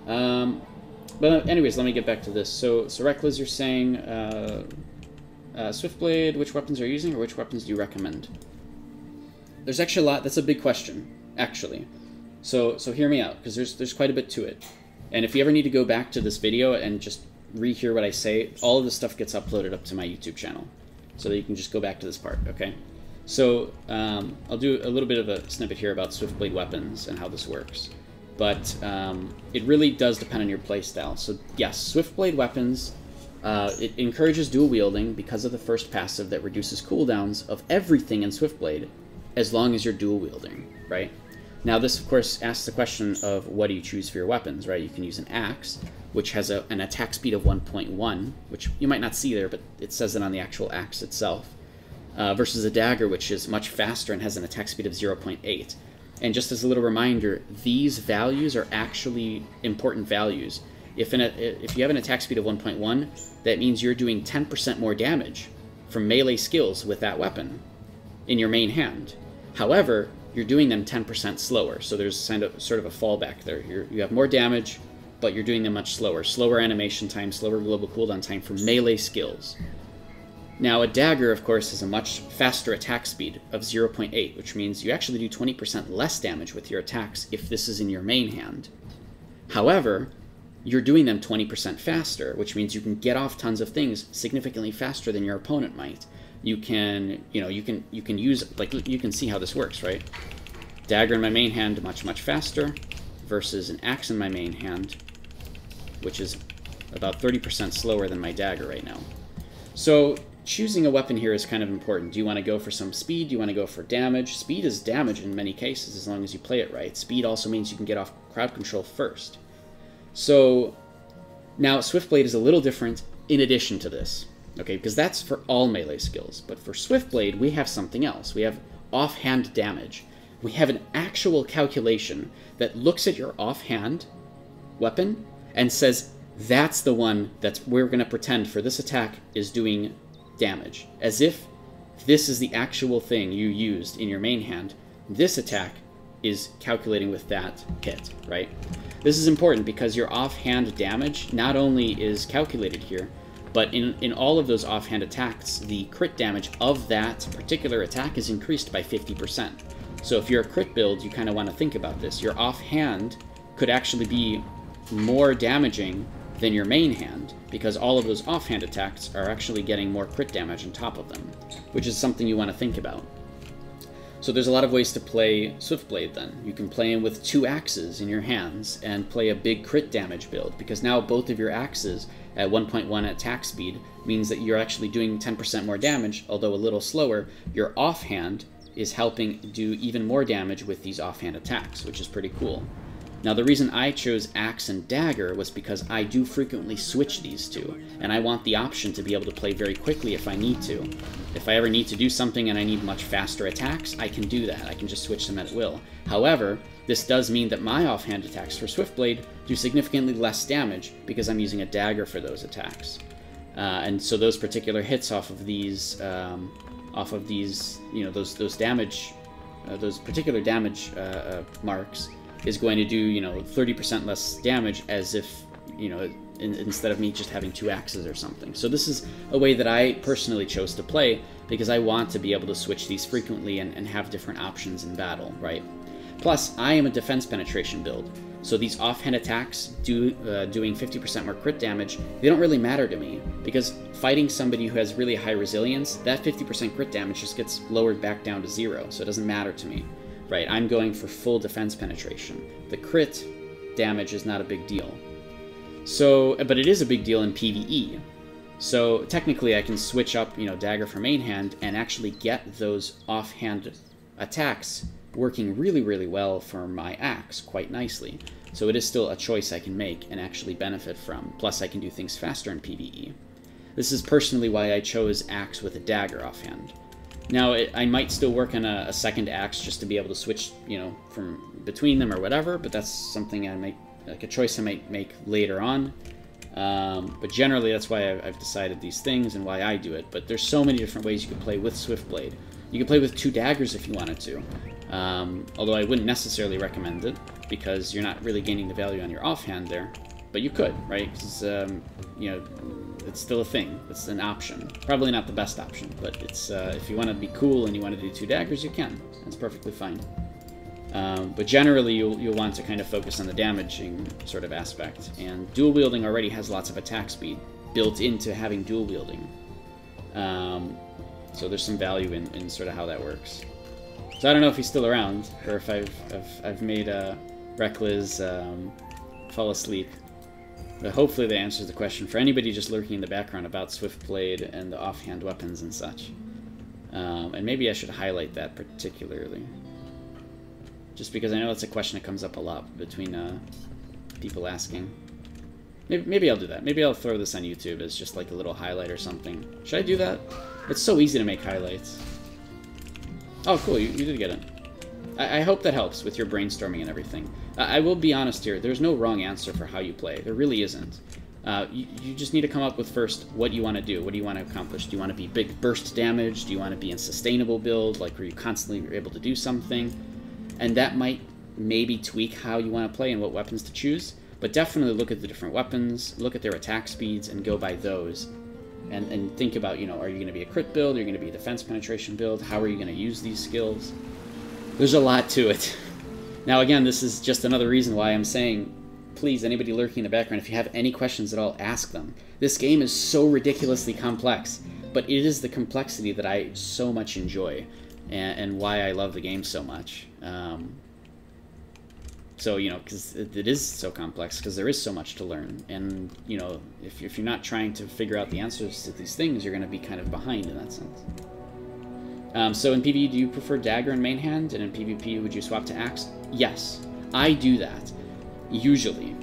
But anyways, let me get back to this. So Reckless, you're saying Swiftblade, which weapons are you using, or which weapons do you recommend? There's actually a lot. That's a big question, actually. So hear me out, because there's quite a bit to it. And if you ever need to go back to this video and just rehear what I say, all of this stuff gets uploaded up to my YouTube channel, so that you can just go back to this part, okay? So I'll do a little bit of a snippet here about Swiftblade weapons and how this works. But it really does depend on your playstyle. So yes, Swiftblade weapons, it encourages dual wielding because of the first passive that reduces cooldowns of everything in Swiftblade, as long as you're dual wielding, right? Now this, of course, asks the question of what do you choose for your weapons, right? You can use an axe, which has an attack speed of 1.1, which you might not see there, but it says it on the actual axe itself, versus a dagger, which is much faster and has an attack speed of 0.8. And just as a little reminder, these values are actually important values. If you have an attack speed of 1.1, that means you're doing 10% more damage from melee skills with that weapon in your main hand. However, you're doing them 10% slower, so there's sort of a fallback there. You have more damage, but you're doing them much slower. Slower animation time, slower global cooldown time for melee skills. Now, a dagger, of course, has a much faster attack speed of 0.8, which means you actually do 20% less damage with your attacks if this is in your main hand. However, you're doing them 20% faster, which means you can get off tons of things significantly faster than your opponent might. You can use, like, you can see how this works, right? Dagger in my main hand, much faster, versus an axe in my main hand, which is about 30% slower than my dagger right now. So choosing a weapon here is kind of important. Do you want to go for some speed? Do you want to go for damage? Speed is damage in many cases, as long as you play it right. Speed also means you can get off crowd control first. So now Swiftblade is a little different in addition to this, okay, because that's for all melee skills. But for Swiftblade, we have something else. We have offhand damage. We have an actual calculation that looks at your offhand weapon and says, that's the one that we're going to pretend for this attack is doing damage. As if this is the actual thing you used in your main hand. This attack is calculating with that hit, right? This is important because your offhand damage not only is calculated here, but in all of those offhand attacks, the crit damage of that particular attack is increased by 50%. So if you're a crit build, you kind of want to think about this. Your offhand could actually be more damaging than your main hand, because all of those offhand attacks are actually getting more crit damage on top of them, which is something you want to think about. So there's a lot of ways to play Swiftblade then. You can play him with 2 axes in your hands and play a big crit damage build, because now both of your axes at 1.1 attack speed means that you're actually doing 10% more damage, although a little slower. Your offhand is helping do even more damage with these offhand attacks, which is pretty cool. Now, the reason I chose axe and dagger was because I do frequently switch these two, and I want the option to be able to play very quickly if I need to. If I ever need to do something and I need much faster attacks, I can do that. I can just switch them at will. However, this does mean that my offhand attacks for Swiftblade do significantly less damage because I'm using a dagger for those attacks. And so those particular hits off of these, you know, those damage, those particular damage marks is going to do, you know, 30% less damage, as if, you know, instead of me just having 2 axes or something. So this is a way that I personally chose to play, because I want to be able to switch these frequently and have different options in battle, right? Plus, I am a defense penetration build, so these offhand attacks doing 50% more crit damage, they don't really matter to me, because fighting somebody who has really high resilience, that 50% crit damage just gets lowered back down to 0, so it doesn't matter to me. Right, I'm going for full defense penetration. The crit damage is not a big deal. So, but it is a big deal in PvE. So technically I can switch up, you know, dagger for main hand and actually get those offhand attacks working really, really well for my axe quite nicely. So it is still a choice I can make and actually benefit from. Plus I can do things faster in PvE. This is personally why I chose axe with a dagger offhand. Now, I might still work on a second axe just to be able to switch, you know, from between them or whatever, but that's something I might, like a choice I might make later on. But generally, that's why I've decided these things and why I do it. But there's so many different ways you can play with Swiftblade. You can play with 2 daggers if you wanted to, although I wouldn't necessarily recommend it. because you're not really gaining the value on your offhand there. But you could, right? Because, you know, it's still a thing. It's an option. Probably not the best option, but it's if you want to be cool and you want to do 2 daggers, you can. That's perfectly fine. But generally, you'll want to kind of focus on the damaging sort of aspect. And dual wielding already has lots of attack speed built into having dual wielding. So there's some value in sort of how that works. So I don't know if he's still around, or if I've made Reckless fall asleep. But hopefully that answers the question for anybody just lurking in the background about Swiftblade and the offhand weapons and such. And maybe I should highlight that particularly. Just because I know it's a question that comes up a lot between people asking. Maybe I'll do that. Maybe I'll throw this on YouTube as just like a little highlight or something. Should I do that? It's so easy to make highlights. Oh, cool. You did get it. I hope that helps with your brainstorming and everything. I will be honest here. There's no wrong answer for how you play. There really isn't. You just need to come up with first what you want to do. What do you want to accomplish? Do you want to be big burst damage? Do you want to be in sustainable build, like where you constantly are able to do something? And that might maybe tweak how you want to play and what weapons to choose. But definitely look at the different weapons, look at their attack speeds, and go by those. And think about, you know, are you going to be a crit build? Are you going to be a defense penetration build? How are you going to use these skills? There's a lot to it. Now, again, this is just another reason why I'm saying, please, anybody lurking in the background, if you have any questions at all, ask them. This game is so ridiculously complex, but it is the complexity that I so much enjoy, and why I love the game so much. So, you know, because it is so complex, because there is so much to learn. And, you know, if you're not trying to figure out the answers to these things, you're going to be kind of behind in that sense. So in PvE, do you prefer dagger and main hand? And in PvP, would you swap to axe? Yes, I do that, usually.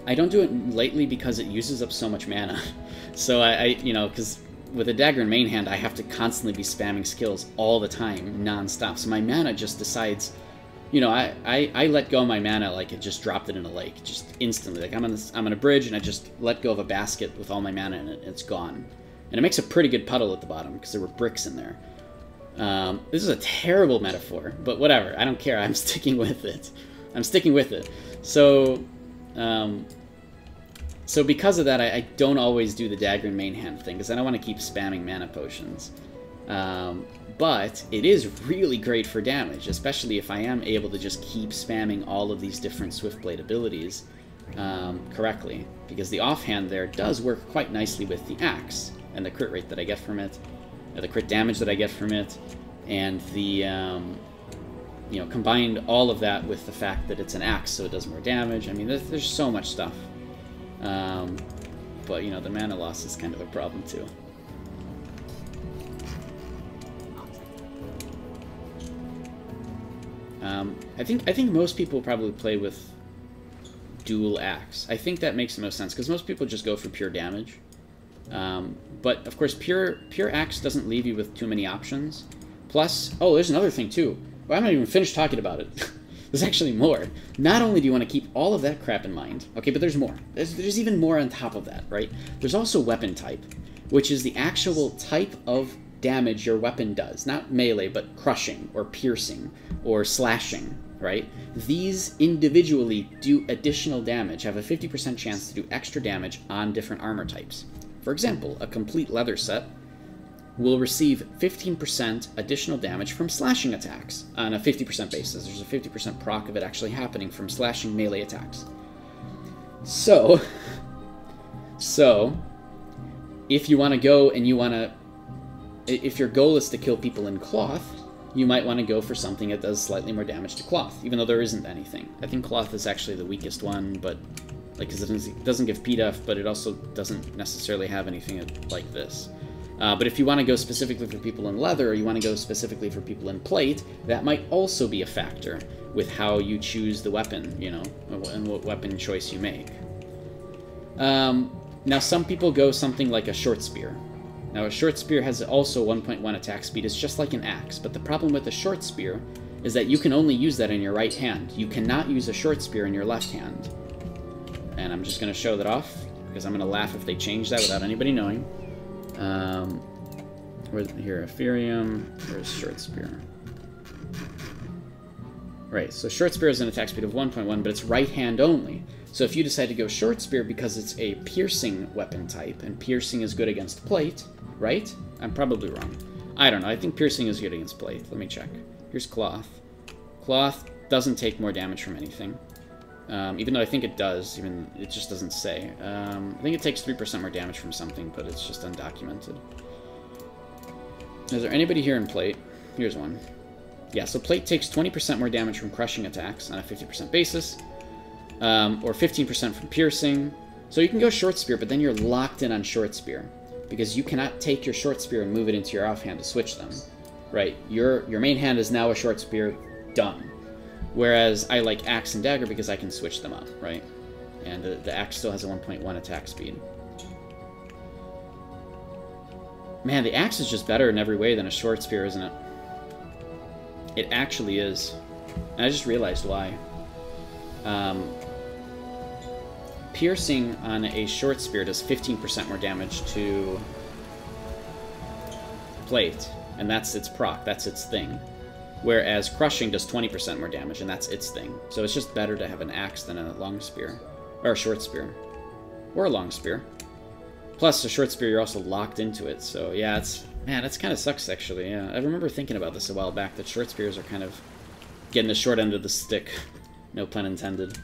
I don't do it lately because it uses up so much mana. So you know, because with a dagger and main hand, I have to constantly be spamming skills all the time, non-stop. So my mana just decides... You know, I let go of my mana like it just dropped it in a lake, just instantly. Like I'm on a bridge and I just let go of a basket with all my mana in it, and it's gone. And it makes a pretty good puddle at the bottom because there were bricks in there. This is a terrible metaphor, but whatever. I don't care. I'm sticking with it. I'm sticking with it. So, so because of that, I don't always do the dagger and main hand thing because I don't want to keep spamming mana potions. But it is really great for damage, especially if I am able to just keep spamming all of these different Swiftblade abilities correctly, because the offhand there does work quite nicely with the axe, and the crit rate that I get from it, the crit damage that I get from it, and the, you know, combined all of that with the fact that it's an axe, so it does more damage. I mean, there's so much stuff. But, you know, the mana loss is kind of a problem, too. I think most people probably play with dual axe. I think that makes the most sense, because most people just go for pure damage. But, of course, pure axe doesn't leave you with too many options. Plus, oh, there's another thing, too. Well, I'm not even finished talking about it. There's actually more. Not only do you want to keep all of that crap in mind, okay, but there's more. There's even more on top of that, right? There's also weapon type, which is the actual type of damage your weapon does. Not melee, but crushing, or piercing, or slashing, right? These individually do additional damage, have a 50% chance to do extra damage on different armor types. For example, a complete leather set will receive 15% additional damage from slashing attacks on a 50% basis. There's a 50% proc of it actually happening from slashing melee attacks. So if you want to go and you want to... If your goal is to kill people in cloth, you might want to go for something that does slightly more damage to cloth, even though there isn't anything. I think cloth is actually the weakest one, but like, because it doesn't give PDEF, but it also doesn't necessarily have anything like this. But if you want to go specifically for people in leather, or you want to go specifically for people in plate, that might also be a factor with how you choose the weapon, you know, and what weapon choice you make. Now, some people go something like a short spear. Now, a short spear has also 1.1 attack speed. It's just like an axe, but the problem with a short spear is that you can only use that in your right hand. You cannot use a short spear in your left hand. And I'm just going to show that off, because I'm going to laugh if they change that without anybody knowing. Where's here, Ethereum, where's short spear? Right, so short spear has an attack speed of 1.1, but it's right hand only. So if you decide to go short spear because it's a piercing weapon type, and piercing is good against plate, right? I'm probably wrong. I don't know, I think piercing is good against plate. Let me check. Here's cloth. Cloth doesn't take more damage from anything. Even though I think it does, even it just doesn't say. I think it takes 3% more damage from something, but it's just undocumented. Is there anybody here in plate? Here's one. Yeah, so plate takes 20% more damage from crushing attacks on a 50% basis, or 15% from piercing. So you can go short spear, but then you're locked in on short spear, because you cannot take your short spear and move it into your offhand to switch them. Right, your main hand is now a short spear, done. Whereas I like axe and dagger because I can switch them up, right? And the axe still has a 1.1 attack speed. Man, the axe is just better in every way than a short spear, isn't it? It actually is. And I just realized why. Piercing on a short spear does 15% more damage to plate. And that's its proc, that's its thing. Whereas crushing does 20% more damage, and that's its thing. So it's just better to have an axe than a long spear. Or a short spear. Or a long spear. Plus, a short spear, you're also locked into it. So yeah, it's... Man, that's kind of sucks, actually. Yeah, I remember thinking about this a while back, that short spears are kind of getting the short end of the stick. No pun intended.